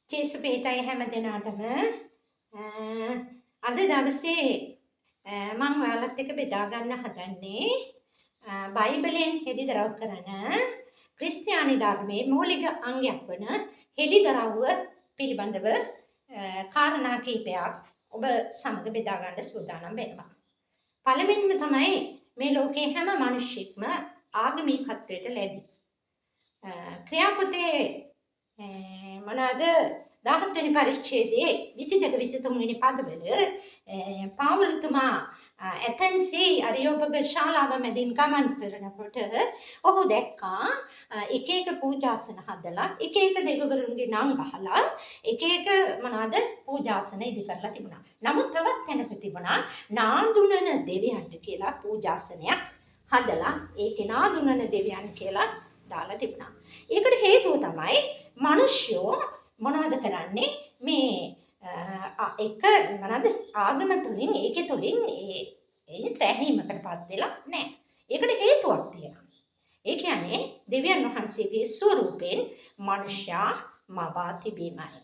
ජේසු පිහිටයි හැම දෙනාටම අද දවසේ මම ඔයාලත් එක්ක බෙදා ගන්න හදන්නේ බයිබලයෙන් හෙළිදරව් කරන ක්‍රිස්තියානි ධර්මයේ මූලික අංගයක් වන හෙළිදරව්ව පිළිබඳව කාරණා කිහිපයක් ඔබ සමග බෙදා ගන්න සූදානම් වෙනවා. පළවෙනිම තමයි මේ ලෝකේ හැම මිනිහෙක්ම ආගමිකත්වයට ලැබි. ක්‍රියාපොතේ මොනවාද 17 වෙනි පරිච්ඡේදයේ 22 23 වෙනි පදවල පාවුල්තුමා ඇතන්සී අරියෝපග ශාලාව මැදින් ගමන් කරනකොට ඔහු දැක්කා එක එක පූජාසන හදලා එක එක දෙවිවරුන්ගේ නම් ගහලා එක එක මොනවාද පූජාසන ඉදි කරලා තිබුණා. නමුත් තවත් තැනක තිබුණා නාඳුනන දෙවියන්ට කියලා පූජාසනයක් හදලා ඒකේ නාඳුනන දෙවියන් කියලා දාලා තිබුණා. ඒකට හේතුව තමයි මිනිස්සුෝ මොනවද කරන්නේ මේ එක මොනවද ආගම තුලින් ඒකේ තුලින් ඒ සෑහීමකටපත් වෙලා නැහැ. ඒකට හේතුවක් තියෙනවා. ඒ කියන්නේ දෙවියන් වහන්සේගේ ස්වරූපයෙන් මනුෂ්‍යයා මවා තිබීමයි.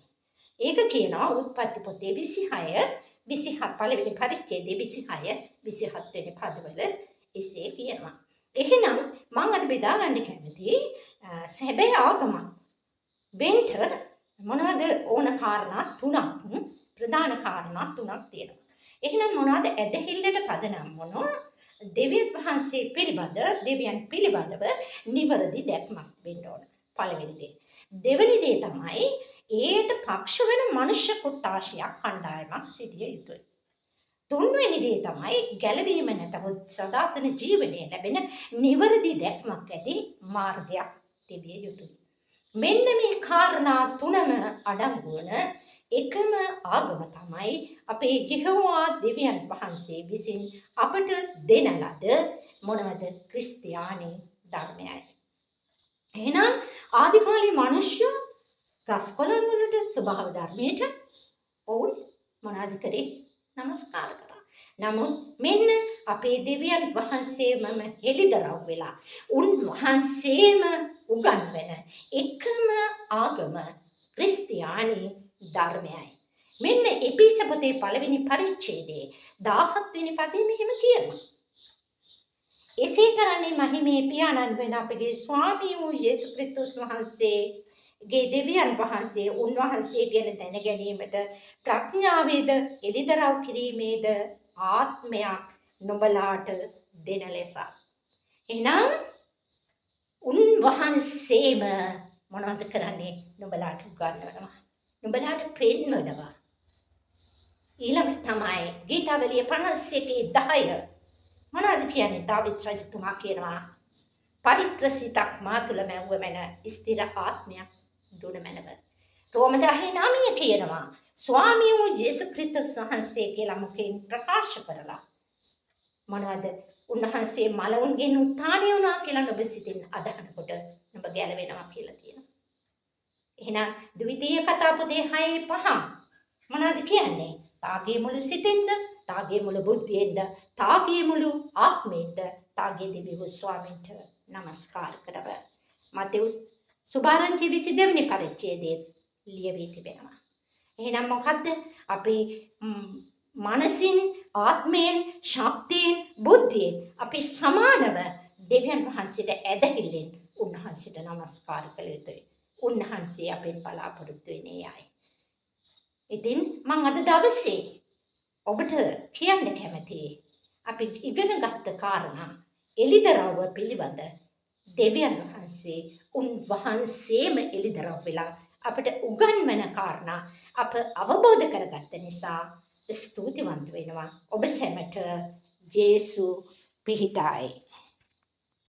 ඒක කියනවා උත්පත්ති පොතේ 26 පළවෙනි පරිච්ඡේදයේ 26 27 වෙනි පදවල එසේ කියනවා. එහෙනම් මම අද බෙදා ගන්න කැමති සැබෑ ආගමක් වෙන්ට මොනවද ඕන කාරණා තුනක් ප්‍රධාන කාරණා තුනක් තියෙනවා. එහෙනම් මොනවද ඇදහිල්ලට පදනම් මොන දෙවියන් වහන්සේ පිළිබඳ දෙවියන් පිළිබඳව නිවැරදි දැක්මක් වෙන්න ඕන. පළවෙනි දේ. දෙවෙනි දේ තමයි ඒට පක්ෂ වෙන මනුෂ්‍ය කොට්ටාශයක් කණ්ඩායමක් සිටිය යුතුයි. තුන්වෙනි දේ තමයි ගැළවීම නැතහොත් සදාතන ජීවනයේ ලැබෙන නිවැරදි දැක්මක් ඇති මාර්ගයක් තිබිය යුතුයි. මෙන්න මේ කාරණා තුනම අඩංගු වන එකම ආගම තමයි අපේ ජෙහෝවා දෙවියන් වහන්සේ විසින් අපට දෙන ලද මොනවද ක්‍රිස්තියානි ධර්මයයි. එහෙනම් ආදි කාලේ මිනිස්සු ගස් කොළන් වලට ස්වභාව ධර්මයට ඔවුන් මොනවද කරේ? නමස්කාර කරා. නමුත් මෙන්න අපේ දෙවියන් වහන්සේම හෙළිදරව් වෙලා උන්වහන්සේම උගන්වන එකම ආගම ක්‍රිස්තියානි ධර්මයයි. මෙන්න එපිස පොතේ පළවෙනි පරිච්ඡේදයේ 17 වෙනි පදයේ මෙහෙම කියනවා. එසේ කරන්නේ මහිමේ පියාණන් වෙන අපගේ ස්වාමී වූ යේසු ක්‍රිස්තුස් වහන්සේගේ දෙවියන් වහන්සේ උන්වහන්සේ ගැන දැන ගැනීමට ප්‍රඥාවේද එළිදරව් කිරීමේද ආත්මයක් නුඹලාට දෙන ලෙස. එහෙනම් උන්වහන්සේම මොනවද කරන්නේ? නුඹලාට උගන්වනවා. නුඹලාට පෙන්වනවා. ඊළඟ තමයි ගීතාවලිය 51:10 මොනවද කියන්නේ? දාවිත් රජතුමා කියනවා පවිත්‍ර සිතක් මා තුළ මැව්ව මැන ස්ථිර ආත්මයක් දුන මැනව. රෝම 10:9 කියනවා ස්වාමී වූ යේසු ක්‍රිස්තුස් වහන්සේ කියලා මුඛයෙන් ප්‍රකාශ කරලා මොනවද උන්වහන්සේ මලවුන්ගෙන් උත්ථානය වුණා කියලා ඔබ සිතින් අදහනකොට ඔබ ගැලවෙනවා කියලා තියෙනවා. එහෙනම් ද්විතීය කතා පොතේ 6:5 මොනවද කියන්නේ? තාගේ මුළු සිතෙන්ද, තාගේ මුළු බුද්ධියෙන්ද, තාගේ මුළු ආත්මයෙන්ද, තාගේ දෙවියන් ස්වාමීන්ට නමස්කාර කරව. මතෙවුස් සුභාරංචි 22 වෙනි පරිච්ඡේදයේ ලියවී තිබෙනවා. එහෙනම් මොකද්ද? අපි මනසින්, ආත්මයෙන්, ශක්තියෙන්, බුද්ධියෙන් අපි සමානව දෙවියන් වහන්සේට ඇදහිල්ලෙන් උන්වහන්සේට නමස්කාර කළ යුතුයි. උන්වහන්සේ අපෙන් බලාපොරොත්තු වෙන්නේ යයි. ඉතින් මම අද දවසේ ඔබට කියන්න කැමතියි අපි ඉගෙන ගත්ත කාරණා එළිදරව්ව පිළිබඳ දෙවියන් වහන්සේ උන්වහන්සේම එළිදරව් වෙලා අපට උගන්වන කාරණා අප අවබෝධ කරගත්ත නිසා ස්තුතිවන්ත වෙනවා. ඔබ සැමට ජේසු පිහිටයි.